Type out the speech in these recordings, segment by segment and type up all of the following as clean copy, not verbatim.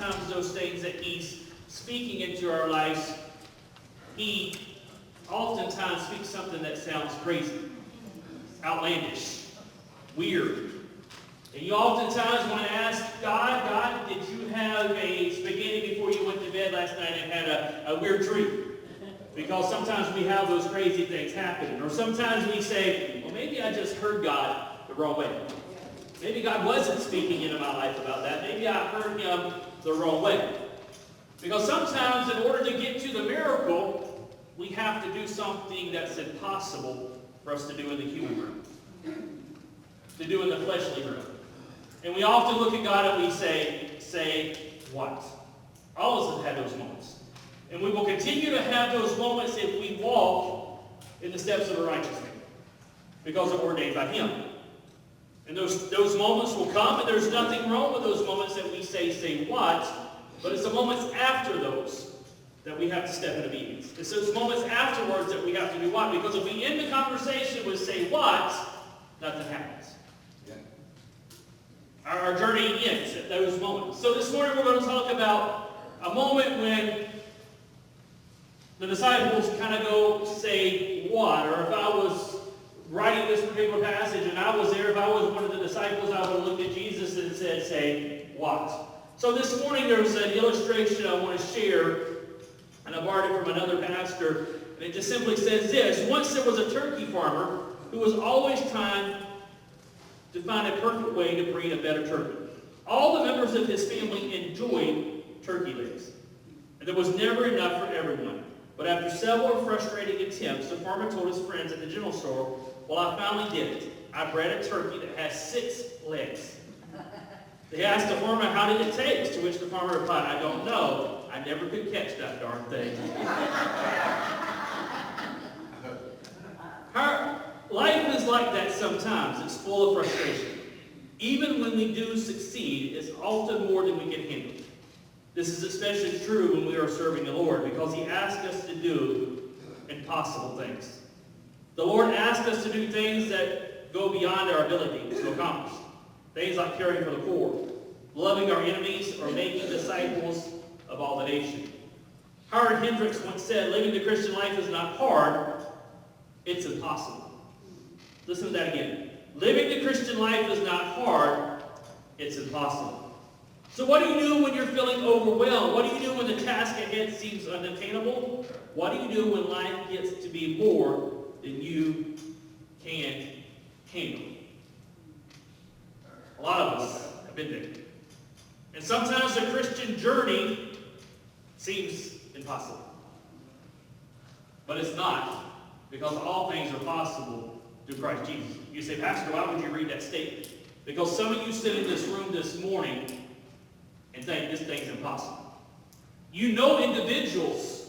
sometimes those things that He's speaking into our lives, He oftentimes speaks something that sounds crazy, outlandish, weird. And you oftentimes want to ask God, did you have a spaghetti before you went to bed last night and had a weird dream? Because sometimes we have those crazy things happening. Or sometimes we say, well, maybe I just heard God the wrong way. Maybe God wasn't speaking into my life about that. Maybe I heard Him the wrong way. Because sometimes in order to get to the miracle, we have to do something that's impossible for us to do in the human realm, to do in the fleshly realm. And we often look at God and we say, what? All of us have had those moments. And we will continue to have those moments if we walk in the steps of a righteous man, because they're ordained by Him. And those moments will come, and there's nothing wrong with those moments that we say what, but it's the moments after those that we have to step in obedience. It's those moments afterwards that we have to do what? Because if we end the conversation with say what, nothing happens. Yeah. Our journey ends at those moments. So this morning we're going to talk about a moment when the disciples kind of go say what, or if I was writing this particular passage and I was there, if I was one of the disciples, I would have looked at Jesus and said, say what. So this morning there's an illustration I want to share, and I borrowed it from another pastor, and it just simply says this: once there was a turkey farmer who was always trying to find a perfect way to breed a better turkey. All the members of his family enjoyed turkey legs, and there was never enough for everyone. But after several frustrating attempts, the farmer told his friends at the general store, well, I finally did it. I bred a turkey that has 6 legs. They asked the farmer, how did it taste? To which the farmer replied, I don't know. I never could catch that darn thing. Our life is like that sometimes. It's full of frustration. Even when we do succeed, it's often more than we can handle. This is especially true when we are serving the Lord, because He asks us to do impossible things. The Lord asks us to do things that go beyond our ability to accomplish. Things like caring for the poor, loving our enemies, or making disciples of all the nation. Howard Hendricks once said, living the Christian life is not hard, it's impossible. Listen to that again. Living the Christian life is not hard, it's impossible. So what do you do when you're feeling overwhelmed? What do you do when the task ahead seems unattainable? What do you do when life gets to be more than you can handle? A lot of us have been there. And sometimes the Christian journey seems impossible. But it's not, because all things are possible through Christ Jesus. You say, Pastor, why would you read that statement? Because some of you sit in this room this morning and think this thing's impossible. You know individuals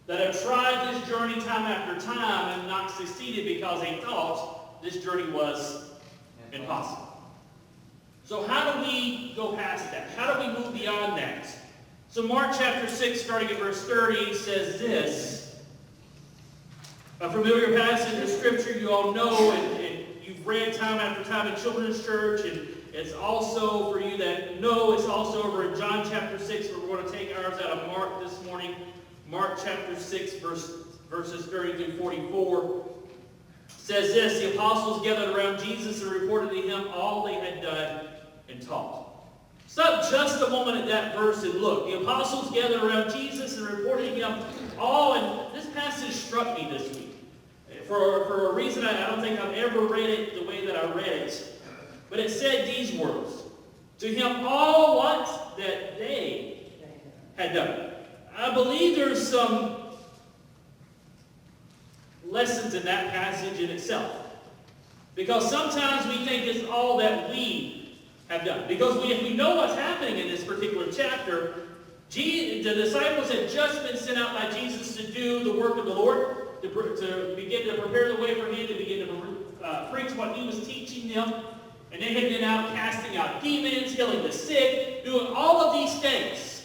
that have tried this journey time after time and not succeeded because they thought this journey was impossible. So how do we go past that? How do we move beyond that? So Mark chapter 6, starting at verse 30, says this. A familiar passage of Scripture you all know, and you've read time after time in children's church, and it's also, for you that know, it's also over in John chapter 6, where we're going to take ours out of Mark this morning. Mark chapter 6, verses 30 through 44. Says this: the apostles gathered around Jesus and reported to him all they had done and taught. Stop just a moment at that verse and look. The apostles gathered around Jesus and reported to him all, and this passage struck me this week. For a reason I don't think I've ever read it the way that I read it. But it said these words: to him all what? That they had done. I believe there's some lessons in that passage in itself. Because sometimes we think it's all that we have done. Because if we know what's happening in this particular chapter, the disciples had just been sent out by Jesus to do the work of the Lord, to begin to prepare the way for him, to begin to preach what he was teaching them. And they had been out casting out demons, healing the sick, doing all of these things.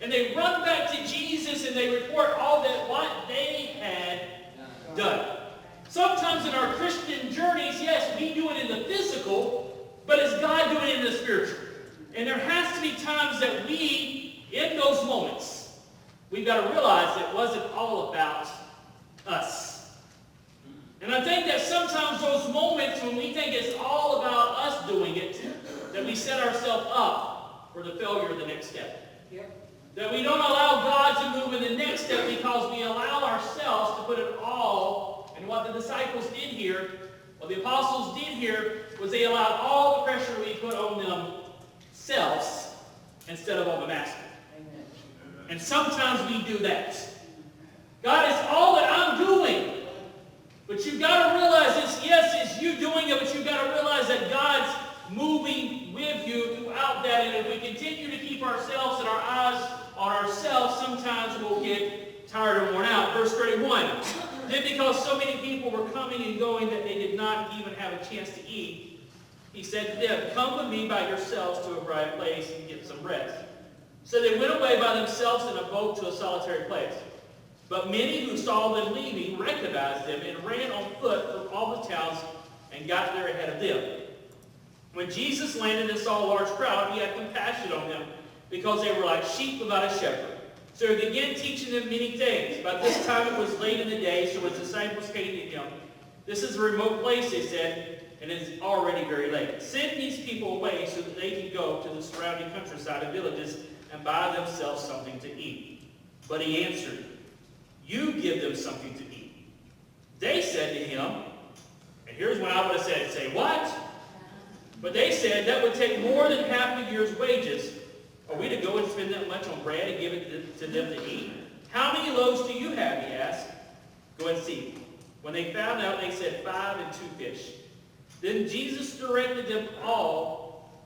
And they run back to Jesus and they report all that what they had done. Sometimes in our Christian journeys, yes, we do it in the physical, but is God doing it in the spiritual? And there has to be times that we, in those moments, we've got to realize it wasn't all about us. And I think that sometimes those moments when we think it's all about us doing it, that we set ourselves up for the failure of the next step. Yep. That we don't allow God to move in the next step because we allow ourselves to put it all. And what the disciples did here, what the apostles did here, was they allowed all the pressure we put on themselves instead of on the Master. Amen. And sometimes we do that. God, it's all that I'm doing. But you've got to realize it's you doing it, but you've got to realize that God's moving with you throughout that. And if we continue to keep ourselves and our eyes on ourselves, sometimes we'll get tired and worn out. Verse 31. Then because so many people were coming and going that they did not even have a chance to eat, he said to them, come with me by yourselves to a private place and get some rest. So they went away by themselves in a boat to a solitary place. But many who saw them leaving recognized them and ran on foot from all the towns and got there ahead of them. When Jesus landed and saw a large crowd, he had compassion on them because they were like sheep without a shepherd. So he began teaching them many things. By this time it was late in the day, so his disciples came to him. This is a remote place, they said, and it is already very late. Send these people away so that they can go to the surrounding countryside and villages and buy themselves something to eat. But he answered, you give them something to eat. They said to him, and here's what I would have said, say, what? But they said, that would take more than half a year's wages. Are we to go and spend that much on bread and give it to them to eat? How many loaves do you have, he asked. Go and see. When they found out, they said 5 and 2 fish. Then Jesus directed them all,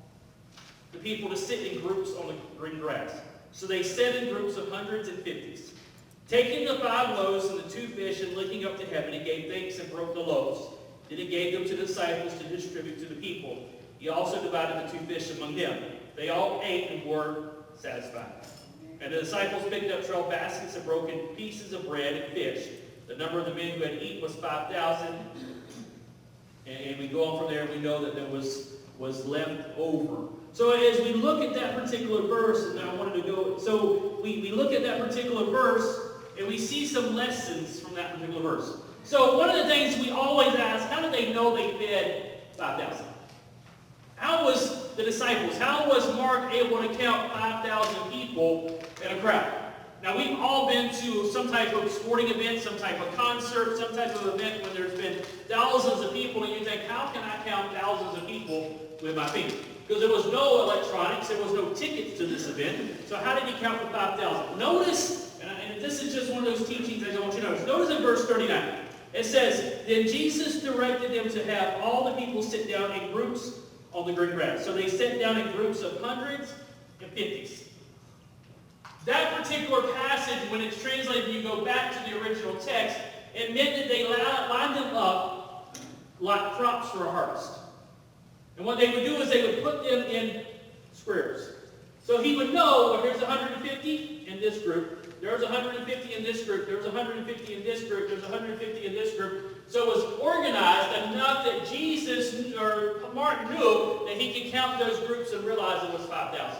the people, to sit in groups on the green grass. So they sat in groups of hundreds and fifties. Taking the 5 loaves and the 2 fish and looking up to heaven, he gave thanks and broke the loaves. Then he gave them to the disciples to distribute to the people. He also divided the 2 fish among them. They all ate and were satisfied. And the disciples picked up 12 baskets of broken pieces of bread and fish. The number of the men who had eaten was 5,000. And we go on from there, and we know that there was left over. So as we look at that particular verse, and I wanted to go, so we look at that particular verse, and we see some lessons from that particular verse. So one of the things we always ask, how did they know they fed 5,000? How was the disciples, how was Mark able to count 5,000 people in a crowd? Now we've all been to some type of sporting event, some type of concert, some type of event when there's been thousands of people, and you think, how can I count thousands of people with my finger? Because there was no electronics, there was no tickets to this event, so how did he count the 5,000? Notice, and this is just one of those teachings I want you to notice. Notice in verse 39, it says, then Jesus directed them to have all the people sit down in groups on the green grass. So they sat down in groups of hundreds and fifties. That particular passage, when it's translated, you go back to the original text, it meant that they lined them up like crops for a harvest. And what they would do is they would put them in squares. So he would know, well, here's 150 in this group, there's 150 in this group, there's 150 in this group, there's 150 in this group. So it was organized enough that Jesus, or Mark, knew that he could count those groups and realize it was 5,000.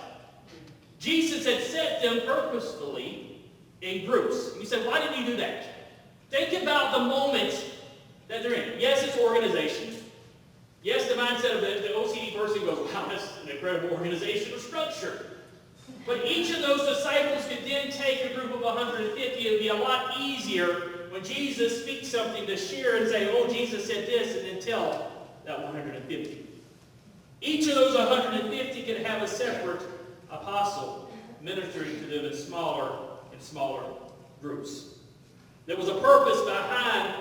Jesus had set them purposefully in groups. And you say, why did he do that? Think about the moment that they're in. Yes, it's organization. Yes, the mindset of the OCD person goes, wow, that's an incredible organizational structure. But each of those disciples could then take a group of 150. It would be a lot easier when Jesus speaks something to share and say, oh, Jesus said this, and then tell that 150. Each of those 150 could have a separate apostle ministering to them in smaller and smaller groups. There was a purpose behind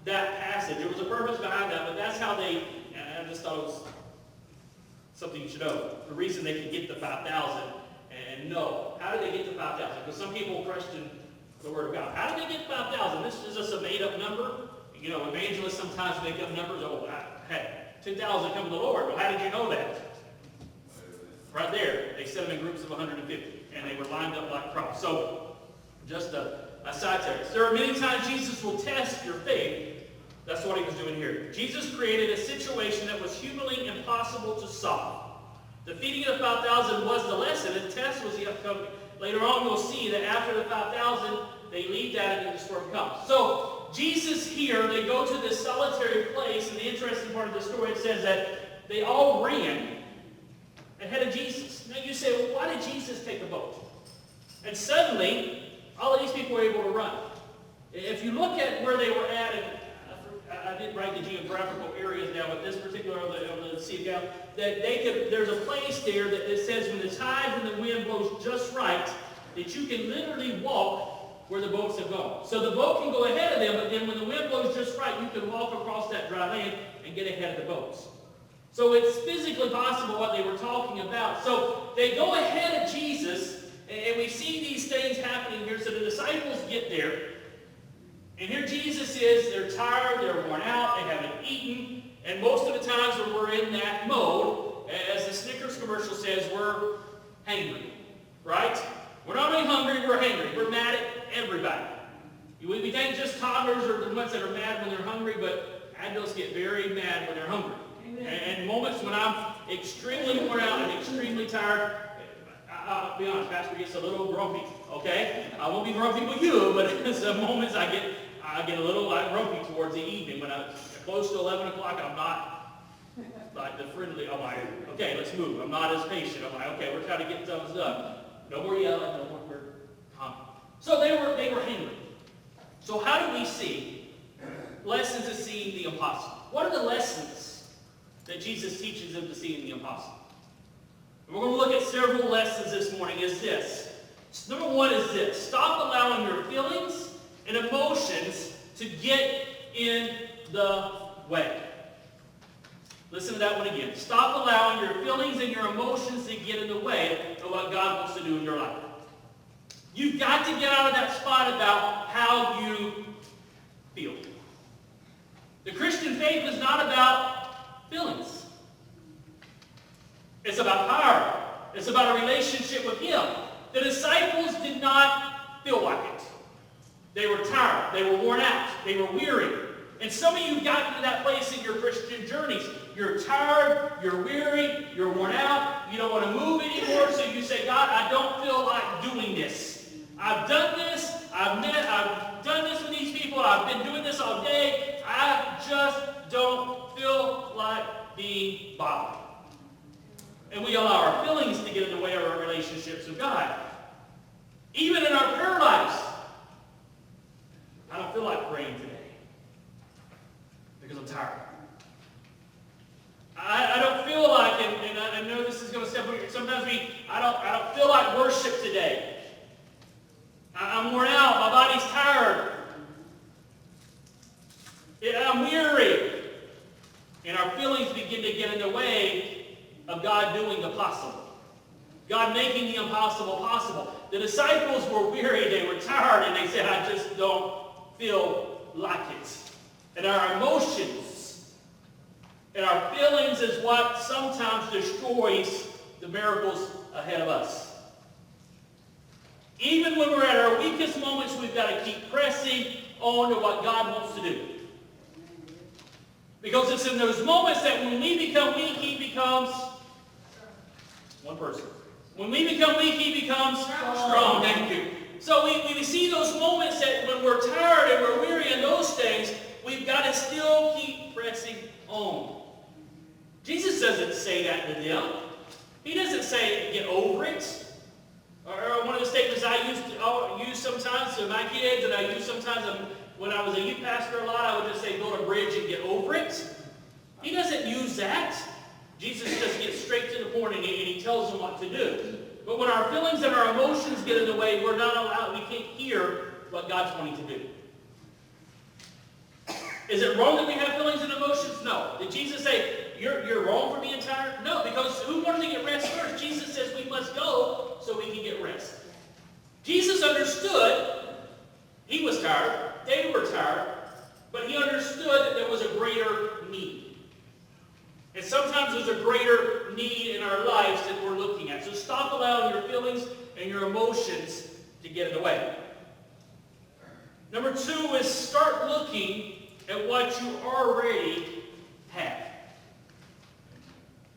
that passage. There was a purpose behind that, but that's how they, and I just thought it was something you should know. The reason they could get the 5,000 and know. How did they get the 5,000? Because some people question the Word of God. How did they get 5,000? This is just a made-up number. You know, evangelists sometimes make up numbers. Oh, hey, 10,000 come to the Lord. Well, how did you know that? Right there, they set them in groups of 150, and they were lined up like crops. So, just a side text. There are many times Jesus will test your faith. That's what he was doing here. Jesus created a situation that was humanly impossible to solve. The feeding of the 5,000 was the lesson, and the test was the upcoming. Later on, you'll see that after the 5,000, they leave that and then the storm comes. So, Jesus here, they go to this solitary place, and the interesting part of the story, it says that they all ran ahead of Jesus. Now you say, well, why did Jesus take a boat? And suddenly, all of these people were able to run. If you look at where they were at, and I didn't write the geographical areas down, but this particular on the Sea of Galilee, that there's a place there that it says when the tide and the wind blows just right, that you can literally walk where the boats have gone. So the boat can go ahead of them, but then when the wind blows just right, you can walk across that dry land and get ahead of the boats. So it's physically possible what they were talking about. So they go ahead of Jesus, and we see these things happening here. So the disciples get there, and here Jesus is. They're tired, they're worn out, they haven't eaten, and most of the times when we're in that mode, as the Snickers commercial says, we're hangry, right? We're not only hungry, we're hangry. We're mad at everybody. We think just toddlers are the ones that are mad when they're hungry, but adults get very mad when they're hungry. And moments when I'm extremely worn out and extremely tired, I'll be honest, Pastor gets a little grumpy, okay? I won't be grumpy with you, but some moments I get a little grumpy towards the evening. When I'm close to 11 o'clock, I'm not like the friendly, I'm like, okay, let's move. I'm not as patient. I'm like, okay, we're trying to get things done. No more yelling, no more calm. So they were hangry. So how do we see lessons of seeing the impossible? What are the lessons that Jesus teaches them to see in the impossible? And we're going to look at several lessons this morning. Is this. Number one is this. Stop allowing your feelings and emotions to get in the way. Listen to that one again. Stop allowing your feelings and your emotions to get in the way of what God wants to do in your life. You've got to get out of that spot about how you feel. The Christian faith is not about feelings. It's about power. It's about a relationship with Him. The disciples did not feel like it. They were tired. They were worn out. They were weary. And some of you got to that place in your Christian journeys. You're tired. You're weary. You're worn out. You don't want to move anymore. So you say, God, I don't feel like doing this. I've done this. I've done this with these people. I've been doing this all day. I just don't feel like being bothered. And we allow our feelings to get in the way of our relationships with God. Even in our prayer lives. I don't feel like praying today because I'm tired. I don't feel like, and I know this is going to step on. Sometimes I don't feel like worship today. I'm worn out. My body's tired. I'm weary. And our feelings begin to get in the way of God doing the possible. God making the impossible possible. The disciples were weary. They were tired. And they said, I just don't feel like it. And our emotions and our feelings is what sometimes destroys the miracles ahead of us. Even when we're at our weakest moments, we've got to keep pressing on to what God wants to do. Because it's in those moments that when we become weak, He becomes one person. When we become weak, He becomes strong. Thank you. So we see those moments that when we're tired and we're weary and those things, we've got to still keep pressing on. Jesus doesn't say that to them. He doesn't say, get over it. Or one of the statements I use sometimes to my kids, and I use sometimes when I was a youth pastor a lot, I would just say, build a bridge and get over it. He doesn't use that. Jesus just gets straight to the point and he tells them what to do. But when our feelings and our emotions get in the way, we're not allowed, we can't hear what God's wanting to do. Is it wrong that we have feelings and emotions? No. Did Jesus say, you're wrong for being tired? No, because who wanted to get rest first? Jesus says we must go so we can get rest. Jesus understood. He was tired. They were tired. But he understood that there was a greater need. And sometimes there's a greater need in our lives that we're looking at. So stop allowing your feelings and your emotions to get in the way. Number two is start looking at what you already have.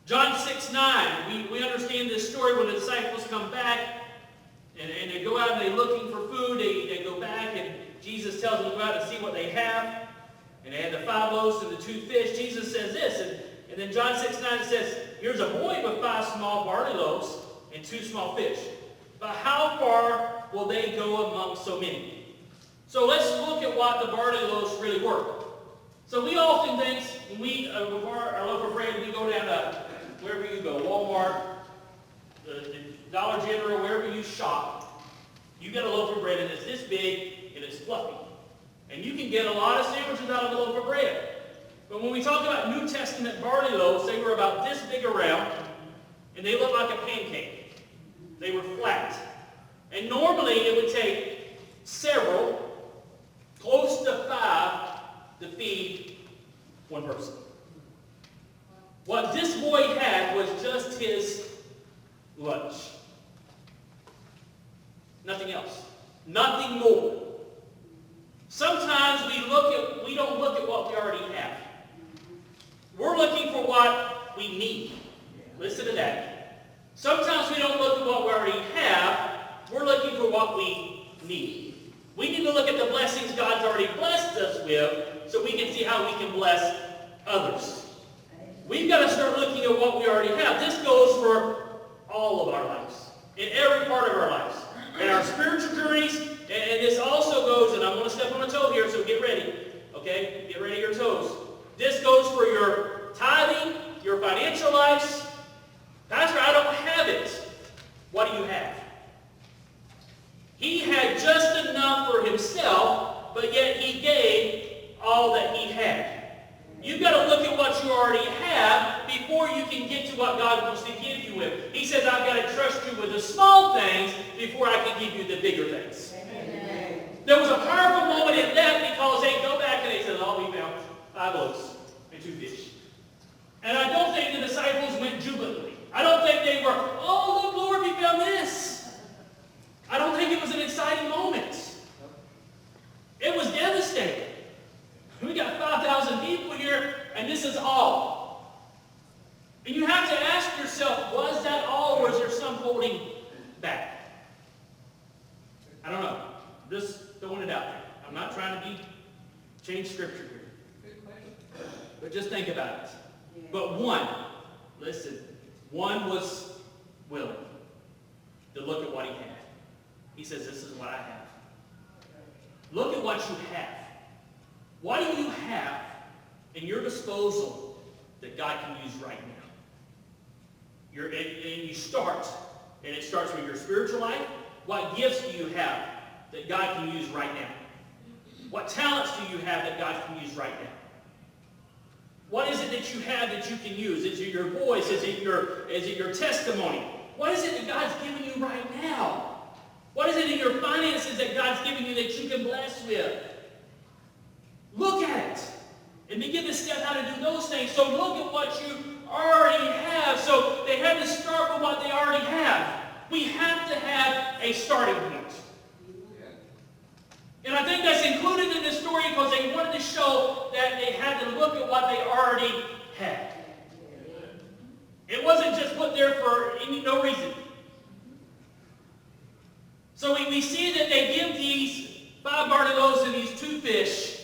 John 6:9, we understand this story when the disciples come back and they go out and they're looking for food. They go back and Jesus tells them to go out and see what they have. And they had the 5 loaves and the 2 fish. Jesus says this, and then John 6:9 says, here's a boy with 5 small barley loaves and 2 small fish. But how far will they go among so many? So let's look at what the barley loaves really were. So we often think, when we, with our loaf of bread, we go down to wherever you go, Walmart, the Dollar General, wherever you shop, you get a loaf of bread and it's this big and it's fluffy. And you can get a lot of sandwiches out of a loaf of bread. But when we talk about New Testament barley loaves, they were about this big around and they looked like a pancake. They were flat. And normally it would take several, close to 5, to feed one person. What this boy had was just his lunch. Nothing else. Nothing more. Sometimes we don't look at what we already have. We're looking for what we need. Listen to that. Sometimes we don't look at what we already have. We're looking for what we need. We need to look at the blessings God's already blessed us with so we can see how we can bless others. We've got to start looking at what we already have. This goes for all of our lives, in every part of our lives, in our spiritual journeys, and this also goes, and I'm going to step on a toe here, so get ready, okay? Get ready your toes. This goes for your tithing, your financial lives. Pastor, I don't have it. What do you have? He had just enough for himself, but yet he gave all that he had. You've got to look at what you already have before you can get to what God wants to give you with. He says, I've got to trust you with the small things before I can give you the bigger things. Amen. There was a powerful moment in that because they go back and they said, oh, we found 5 loaves and 2 fish. And I don't think the disciples went jubilantly. I don't think they were, oh, look, Lord, we found this. I don't think it was an exciting moment. It was devastating. We got 5,000 people here, and this is all. And you have to ask yourself, was that all, or is there some holding back? I don't know. Just throwing it out there. I'm not trying to change scripture here. But just think about it. But one was willing to look at what he had. He says, this is what I have. Look at what you have. What do you have in your disposal that God can use right now? And you start, and it starts with your spiritual life. What gifts do you have that God can use right now? What talents do you have that God can use right now? What is it that you have that you can use? Is it your voice? Is it your testimony? What is it that God's giving you right now? What is it in your finances that God's giving you that you can bless with? Look at it and begin to step out and do those things. So look at what you already have. So they had to start with what they already have. We have to have a starting point. And I think that's included in this story because they wanted to show that they had to look at what they already had. It wasn't just put there for no reason. So we see that they give these 5 barley loaves and these 2 fish.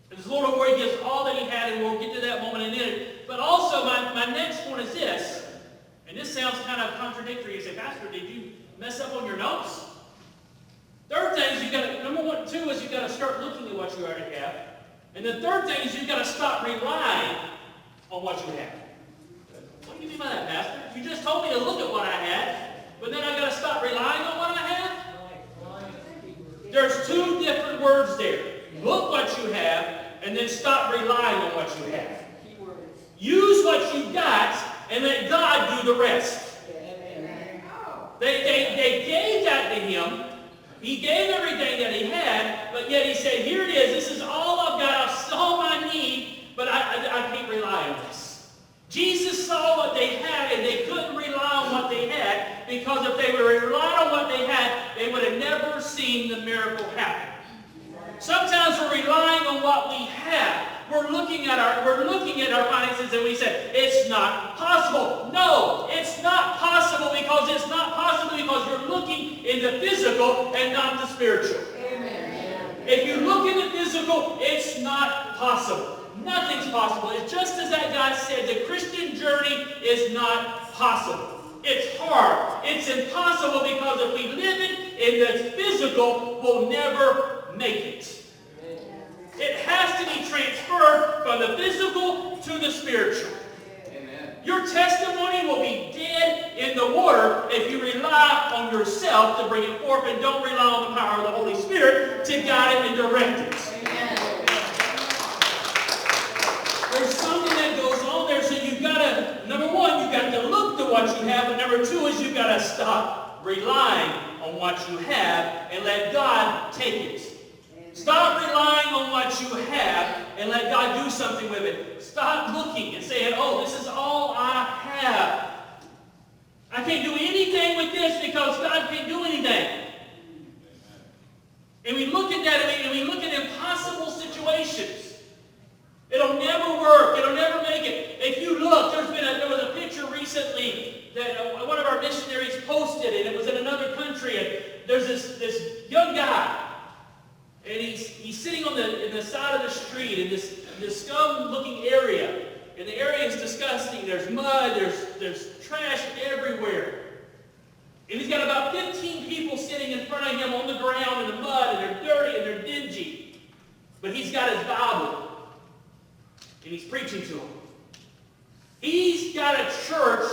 And this little boy gives all that he had, and we'll get to that moment in a minute. But also, my next one is this. And this sounds kind of contradictory. You say, Pastor, did you mess up on your notes? Third thing is number 1, 2 is you've got to start looking at what you already have. And the third thing is you've got to stop relying on what you have. What do you mean by that, Pastor? You just told me to look at what I had, but then I've got to stop relying on what I have? There's 2 different words there. Look what you have, and then stop relying on what you have. Use what you got, and let God do the rest. They gave that to him. He gave everything that he had, but yet he said, here it is. This is all I've got. I saw my need, but I can't rely on this. Jesus saw what they had, and they couldn't rely on what they had, because if they were relying on what they had, they would have never seen the miracle happen. Sometimes we're relying on what we have. We're looking at our finances, and we say, it's not possible. impossible. No, it's not possible because it's not possible because you're looking in the physical and not the spiritual. Amen. If you look in the physical, it's not possible. Nothing's possible. It's just as that guy said, the Christian journey is not possible. It's hard. It's impossible because if we live it in the physical, we'll never make it. It has to be transferred from the physical to the spiritual. Amen. Your testimony will be dead in the water if you rely on yourself to bring it forth and don't rely on the power of the Holy Spirit to guide it and direct it. Amen. There's something that goes on there, so you've got to, number one, you've got to look to what you have, but number two is you've got to stop relying on what you have and let God take it. Stop relying on what you have and let God do something with it. Stop looking and saying, oh, this is all I have. I can't do anything with this because God can't do anything. And we look at that and we look at impossible situations. It'll never work. It'll never make it. If you look, there was a picture recently that one of our missionaries posted, and it was in another country, and there's this young guy. And he's sitting in the side of the street in this scum-looking area. And the area is disgusting. There's mud. There's trash everywhere. And he's got about 15 people sitting in front of him on the ground in the mud, and they're dirty and they're dingy. But he's got his Bible, and he's preaching to them. He's got a church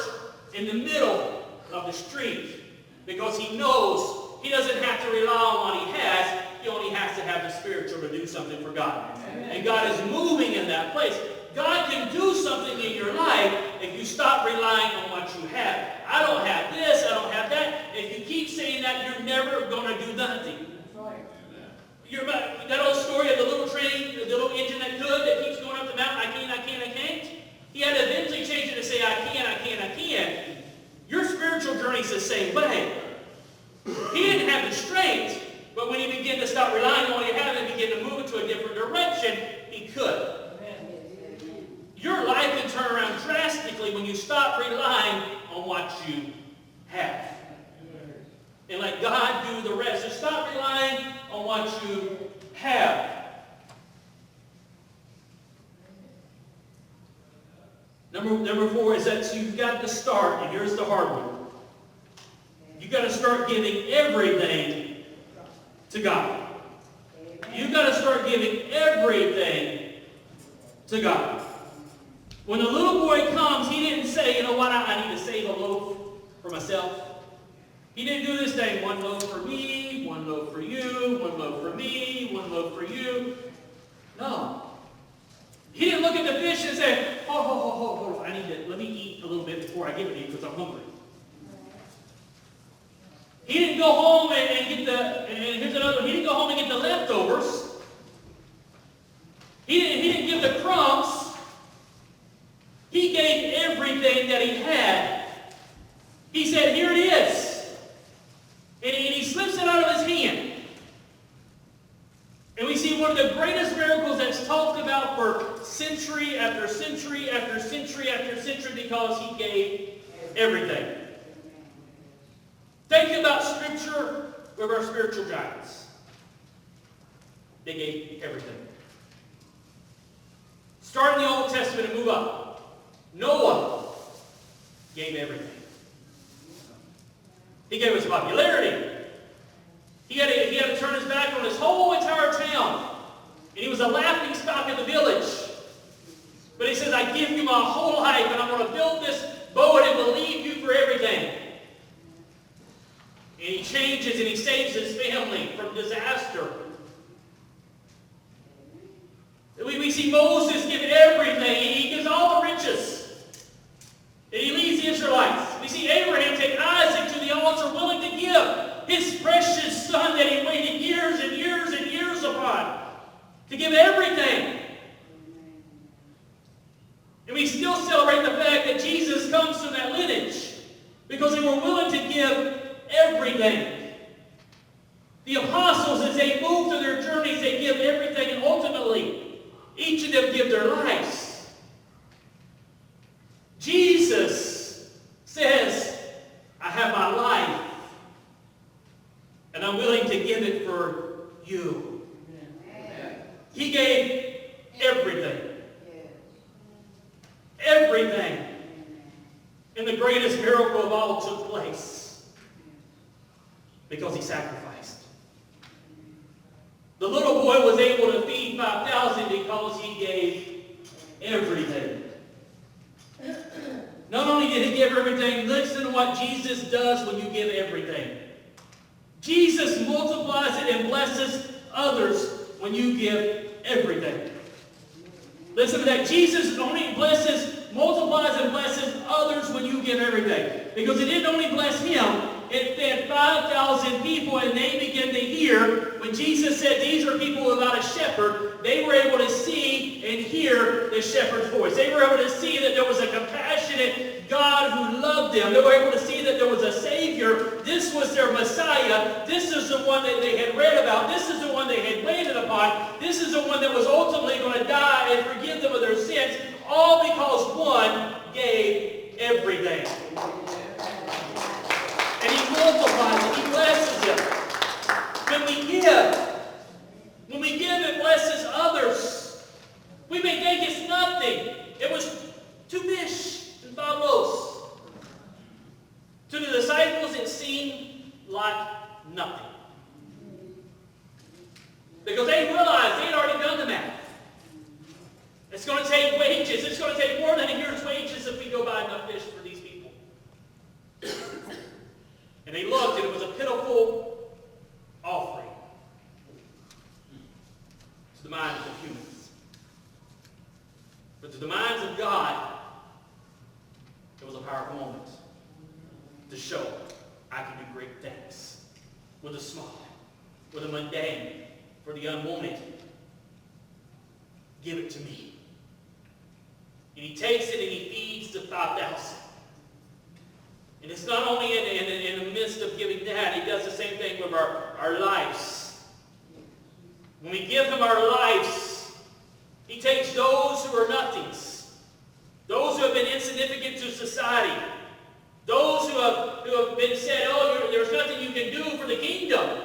in the middle of the street because he knows he doesn't have to rely on what he has. He only has to have the spiritual to do something for God. Amen. And God is moving in that place. God can do something in your life if you stop relying on what you have. I don't have this, I don't have that. If you keep saying that, you're never going to do nothing. That's right. That old story of the little train, the little engine that keeps going up the mountain, I can't. He had to eventually change it to say, I can't. Your spiritual journey is the same way. He didn't have the strength. But when he began to stop relying on what he had and begin to move into a different direction, he could. Your life can turn around drastically when you stop relying on what you have. And let God do the rest. So stop relying on what you have. Number 4 is that you've got to start, and here's the hard one. You've got to start giving everything to God. You've got to start giving everything to God. When the little boy comes, he didn't say, you know what, I need to save a loaf for myself. He didn't do this thing, one loaf for me, one loaf for you, one loaf for me, one loaf for you. No. He didn't look at the fish and say, hold on, let me eat a little bit before I give it to you because I'm hungry. He didn't go home and get he didn't go home and get the leftovers. He didn't give the crumbs. He gave everything that he had. He said, here it is. And he slips it out of his hand. And we see one of the greatest miracles that's talked about for century after century after century after century because he gave everything. Think about Scripture with our spiritual giants. They gave everything. Start in the Old Testament and move up. Noah gave everything. He gave his popularity. He had to turn his back on his whole entire town. And he was a laughing stock in the village. But he says, I give you my whole life, and I'm going to build this boat and believe you for everything. And he changes and he saves his family from disaster. We see Moses give everything. He gives all the riches. And he leads the Israelites. We see Abraham take Isaac to the altar, willing to give his precious son that he waited years and years and years upon. To give everything. And we still celebrate the fact that Jesus comes from that lineage. Because they were willing to give everything. The apostles, as they move through their journeys, they give everything, and ultimately, each of them give their lives. Jesus And the greatest miracle of all took place because he sacrificed. The little boy was able to feed 5,000 because he gave everything. Not only did he give everything, listen to what Jesus does when you give everything. Jesus multiplies it and blesses others when you give everything. Listen to that. Jesus only multiplies and blesses others when you give everything. Because it didn't only bless him, it fed 5,000 people, and they began to hear. When Jesus said these are people without a shepherd, they were able to see and hear the shepherd's voice. They were able to see that there was a compassionate God who loved them. They were able to see that there was a Savior. This was their Messiah. This is the one that they had read about. This is the one they had waited upon. This is the one that was ultimately going to die and forgive them of their sins, all because one gave everything. And he multiplies it. He blesses it. When we give, it blesses others. We may think it's nothing. It was 2 fish and 5 loaves. To the disciples, it seemed like nothing. Because they realized they had already done the math. It's going to take wages. It's going to take more than a year's wages if we go buy enough fish for these people. And they looked, and it was a pitiful offering to the minds of humans. But to the minds of God, it was a powerful moment to show I can do great things with the small, with the mundane, for the unwanted. Give it to me. And he takes it and he feeds the 5,000. And it's not only in the midst of giving that, he does the same thing with our lives. When we give him our lives, he takes those who are nothings, those who have been insignificant to society, those who have been said, oh, there's nothing you can do for the kingdom.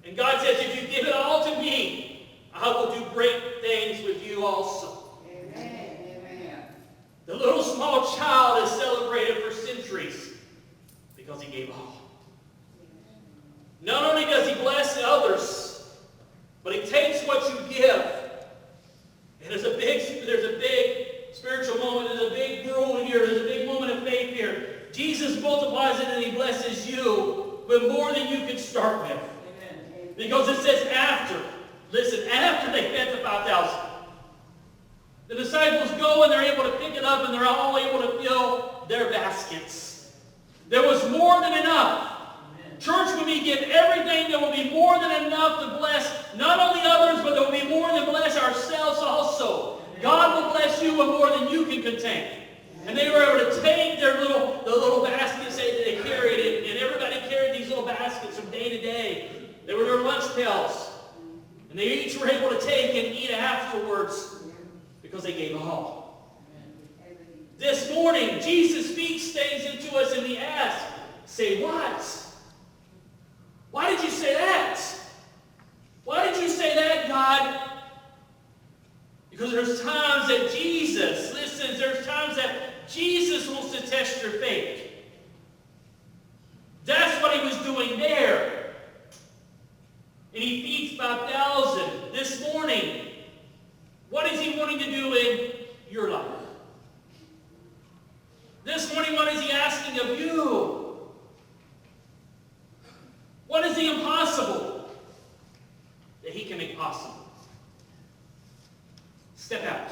And God says, if you give it all to me, I will do great things with you also. The little small child is celebrated for centuries because he gave all. Not only does he bless others, but he takes what you give. And there's a big spiritual moment. There's a big rule here. There's a big moment of faith here. Jesus multiplies it and he blesses you with more than you could start with. Amen. Because it says after. Listen, after they fed the 5,000. The disciples go and they're able to pick it up and they're all able to fill their baskets. There was more than enough. Amen. Church, when we give everything, there will be more than enough to bless not only others, but there will be more than bless ourselves also. Amen. God will bless you with more than you can contain. Amen. And they were able to take the little baskets that they carried, and everybody carried these little baskets from day to day. They were their lunch pails. And they each were able to take and eat afterwards. Because they gave all. This morning, Jesus speaks things into us and we ask, say what? Why did you say that? Why did you say that, God? Because there's times that there's times that Jesus wants to test your faith. That's what he was doing there. And he feeds 5,000 this morning. What is he wanting to do in your life? This morning, what is he asking of you? What is the impossible that he can make possible? Step out.